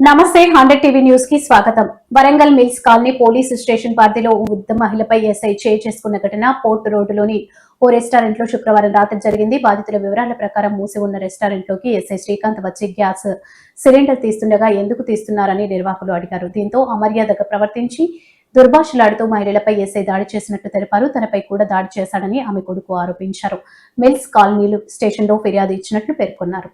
నమస్తే 100 TV news కి స్వాగతం. Warangal mills colony police station పరిధిలో ఓ వృద్ధ మహిళపై ఎస్ఐ చేసుకున్న ఘటన పోర్ట్ రోడ్డులోని ఓ రెస్టారెంట్ లో శుక్రవారం రాత్రి జరిగింది. బాధితుల వివరాల ప్రకారం మూసి ఉన్న రెస్టారెంట్ లోకి ఎస్ఐ శ్రీకాంత్ వచ్చి గ్యాస్ సిలిండర్ తీస్తుండగా ఎందుకు తీస్తున్నారని నిర్వాహకులు అడిగారు. దీంతో అమర్యాదగా ప్రవర్తించి దుర్భాషలాడుతూ మహిళలపై ఎస్ఐ దాడి చేసినట్లు తెలిపారు. తనపై కూడా దాడి చేశాడని ఆమె కొడుకు ఆరోపించారు. మిల్స్ కాలనీలు స్టేషన్ లో ఫిర్యాదు ఇచ్చినట్లు పేర్కొన్నారు.